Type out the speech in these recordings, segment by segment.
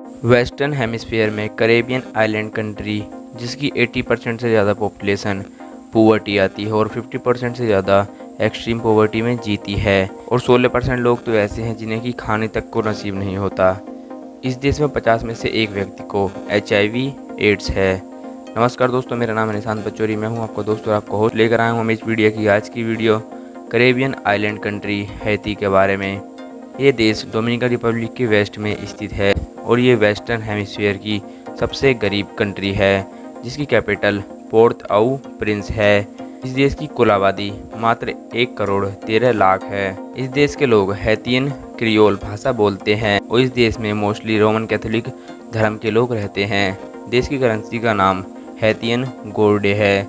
Western hemisphere में Caribbean island country जिसकी 80% से ज़्यादा पॉपुलेशन पुअर्टी आती है और 50% से ज़्यादा एक्सट्रीम पॉवर्टी में जीती है और 16% लोग तो ऐसे हैं जिन्हें कि खाने तक को नसीब नहीं होता। इस देश में 50 में से एक व्यक्ति को HIV एड्स है। नमस्कार दोस्तों, मेरा नाम है निशांत पचौरी। मैं हूं आपका दोस्त और आपको होस्ट लेकर आया हूं हम इस वीडियो की आज की video Caribbean island country Haiti के बारे में। ये देश डोमिनिकन रिपब्लिक के वेस्ट में स्थित है और ये वेस्टर्न हेमिस्फीयर की सबसे गरीब कंट्री है जिसकी कैपिटल पोर्ट आउ प्रिंस है। इस देश की कुल आबादी मात्र 1 करोड़ 13 लाख है। इस देश के लोग हैतियन क्रियोल भाषा बोलते हैं और इस देश में मोस्टली रोमन कैथोलिक धर्म के लोग रहते हैं। देश की करेंसी का नाम हैतियन गोल्डे है।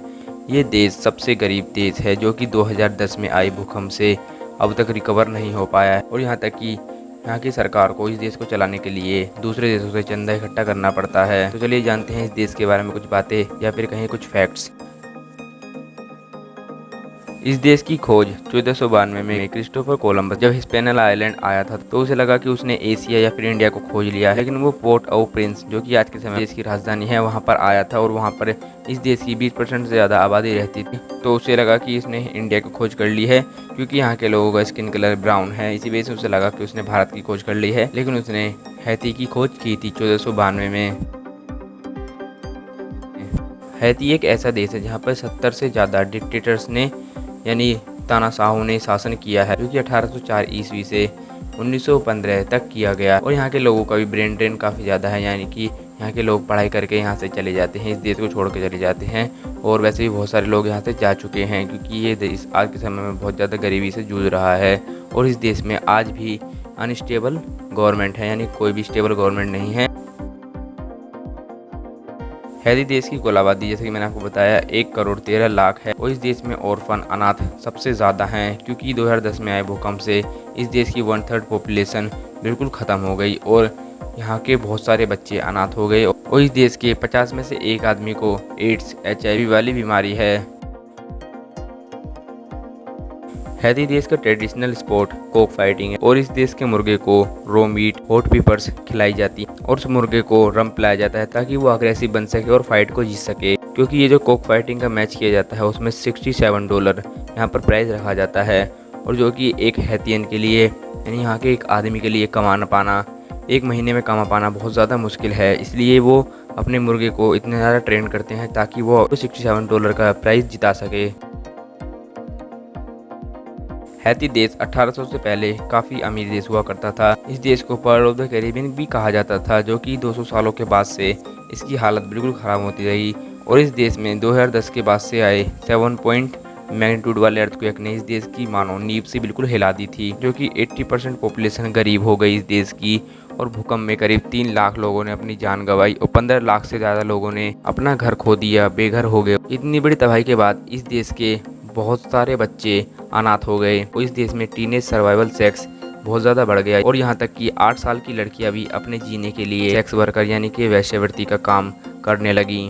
ये देश सबसे गरीब देश है जो कि 2010 में आई भूकंप से अब तक रिकवर नहीं हो पाया है और यहाँ तक कि यहाँ की सरकार को इस देश को चलाने के लिए दूसरे देशों से चंदा इकट्ठा करना पड़ता है। तो चलिए जानते हैं इस देश के बारे में कुछ बातें या फिर कहीं कुछ फैक्ट्स। इस देश की खोज 1492 में क्रिस्टोफर कोलंबस जब हिस्पैनियोला आइलैंड आया था तो उसे लगा कि उसने एशिया या फिर इंडिया को खोज लिया है, लेकिन वो पोर्ट ऑ प्रिंस जो कि आज के समय देश की राजधानी है वहाँ पर आया था और वहाँ पर इस देश की 20% से ज़्यादा आबादी रहती थी। तो उसे लगा कि इसने इंडिया की खोज कर ली है क्योंकि यहाँ के लोगों का स्किन कलर ब्राउन है, इसी वजह से उसे लगा कि उसने भारत की खोज कर ली है, लेकिन उसने हैती की खोज की थी 1492 में। हैती एक ऐसा देश है जहाँ पर 70 से ज़्यादा डिक्टेटर्स ने यानी तानाशाहों ने शासन किया है जो कि 1804 ईस्वी से 1915 तक किया गया और यहाँ के लोगों का भी ब्रेन ड्रेन काफ़ी ज़्यादा है, यानी कि यहाँ के लोग पढ़ाई करके यहाँ से चले जाते हैं, इस देश को छोड़ के चले जाते हैं और वैसे भी बहुत सारे लोग यहाँ से जा चुके हैं क्योंकि ये देश आज के समय में बहुत ज़्यादा गरीबी से जूझ रहा है और इस देश में आज भी अनस्टेबल गवर्नमेंट है, यानी कोई भी स्टेबल गवर्नमेंट नहीं है। हैती देश की कुल आबादी जैसे कि मैंने आपको बताया 1 करोड़ 13 लाख है और इस देश में ऑर्फन अनाथ सबसे ज़्यादा हैं क्योंकि 2010 में आए भूकंप से इस देश की 1/3 पॉपुलेशन बिल्कुल ख़त्म हो गई और यहाँ के बहुत सारे बच्चे अनाथ हो गए और इस देश के 50 में से एक आदमी को एड्स HIV वाली बीमारी है। हैती देश का ट्रेडिशनल स्पोर्ट कॉक फाइटिंग है और इस देश के मुर्गे को रो मीट हॉट पेपर्स खिलाई जाती है और उस मुर्गे को रम पिलाया जाता है ताकि वो अग्रेसिव बन सके और फाइट को जीत सके। क्योंकि ये जो कॉक फाइटिंग का मैच किया जाता है उसमें $67 यहाँ पर प्राइज रखा जाता है और जो कि एक हैतियन के लिए यानी यहाँ के एक आदमी के लिए कमाना पाना एक महीने में कमा पाना बहुत ज़्यादा मुश्किल है, इसलिए वो अपने मुर्गे को इतने ज़्यादा ट्रेन करते हैं ताकि वो $67 का प्राइज़ जिता सके। हैती देश 1800 से पहले काफ़ी अमीर देश हुआ करता था। इस देश को पर्ल ऑफ द कैरिबियन भी कहा जाता था जो कि 200 सालों के बाद से इसकी हालत बिल्कुल ख़राब होती रही और इस देश में 2010 के बाद से आए 7 पॉइंट मैग्नीट्यूड वाले अर्थक्वेक ने इस देश की मानो नींव से बिल्कुल हिला दी थी, जो कि 80% पॉपुलेशन गरीब हो गई इस देश की और भूकंप में करीब 3 लाख लोगों ने अपनी जान गंवाई और 15 लाख से ज़्यादा लोगों ने अपना घर खो दिया, बेघर हो गए। इतनी बड़ी तबाही के बाद इस देश के बहुत सारे बच्चे अनाथ हो गए और इस देश में टीनेज सर्वाइवल सेक्स बहुत ज़्यादा बढ़ गया और यहाँ तक कि 8 साल की लड़कियाँ भी अपने जीने के लिए सेक्स वर्कर यानी कि वेश्यावृत्ति का काम करने लगी।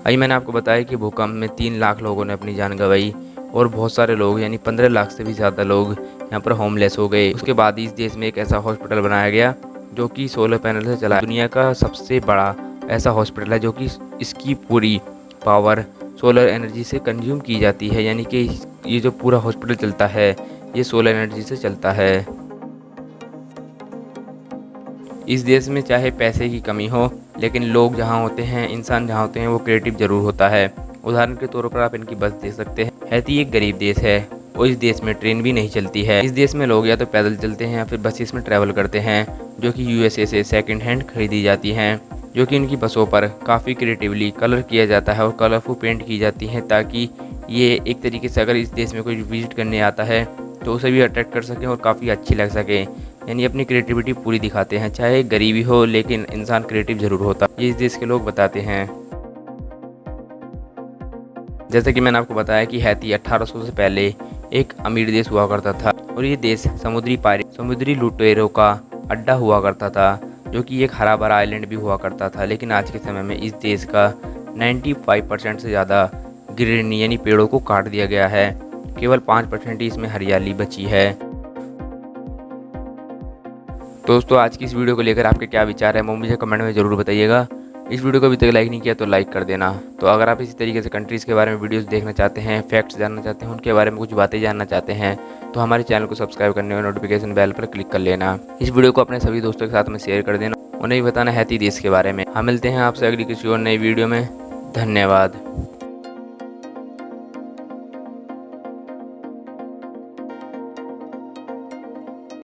अभी मैंने आपको बताया कि भूकंप में 3 लाख लोगों ने अपनी जान गंवाई और बहुत सारे लोग यानी 15 लाख से भी ज़्यादा लोग यहाँ पर होमलेस हो गए। उसके बाद इस देश में एक ऐसा हॉस्पिटल बनाया गया जो कि सोलर पैनल से चला, दुनिया का सबसे बड़ा ऐसा हॉस्पिटल है जो कि इसकी पूरी पावर सोलर एनर्जी से कंज्यूम की जाती है, यानी कि ये जो पूरा हॉस्पिटल चलता है ये सोलर एनर्जी से चलता है। इस देश में चाहे पैसे की कमी हो लेकिन लोग जहाँ होते हैं, इंसान जहाँ होते हैं वो क्रिएटिव ज़रूर होता है। उदाहरण के तौर पर आप इनकी बस देख सकते हैं। हैती एक गरीब देश है और इस देश में ट्रेन भी नहीं चलती है। इस देश में लोग या तो पैदल चलते हैं या फिर बसेस में ट्रैवल करते हैं जो कि USA से सेकेंड हैंड खरीदी जाती हैं, जो कि इनकी बसों पर काफ़ी क्रिएटिवली कलर किया जाता है और कलरफुल पेंट की जाती हैं ताकि ये एक तरीके से अगर इस देश में कोई विजिट करने आता है तो उसे भी अट्रैक्ट कर सकें और काफ़ी अच्छी लग सके, यानी अपनी क्रिएटिविटी पूरी दिखाते हैं। चाहे गरीबी हो लेकिन इंसान क्रिएटिव ज़रूर होता, ये इस देश के लोग बताते हैं। जैसे कि मैंने आपको बताया कि हैती 1800 से पहले एक अमीर देश हुआ करता था और ये देश समुद्री लुटेरों का अड्डा हुआ करता था, जो कि एक हरा भरा आइलैंड भी हुआ करता था। लेकिन आज के समय में इस देश का 95% से ज़्यादा ग्रीन यानी पेड़ों को काट दिया गया है, केवल 5% ही इसमें हरियाली बची है। दोस्तों आज की इस वीडियो को लेकर आपके क्या विचार है वो मुझे कमेंट में ज़रूर बताइएगा। इस वीडियो को अभी तक लाइक नहीं किया तो लाइक कर देना। तो अगर आप इसी तरीके से कंट्रीज़ के बारे में वीडियोस देखना चाहते हैं, फैक्ट्स जानना चाहते हैं, उनके बारे में कुछ बातें जानना चाहते हैं तो हमारे चैनल को सब्सक्राइब करने और नोटिफिकेशन बेल पर क्लिक कर लेना। इस वीडियो को अपने सभी दोस्तों के साथ में शेयर कर देना, उन्हें भी बताना हैती देश के बारे में। हम मिलते हैं आपसे अगली किसी और नई वीडियो में। धन्यवाद।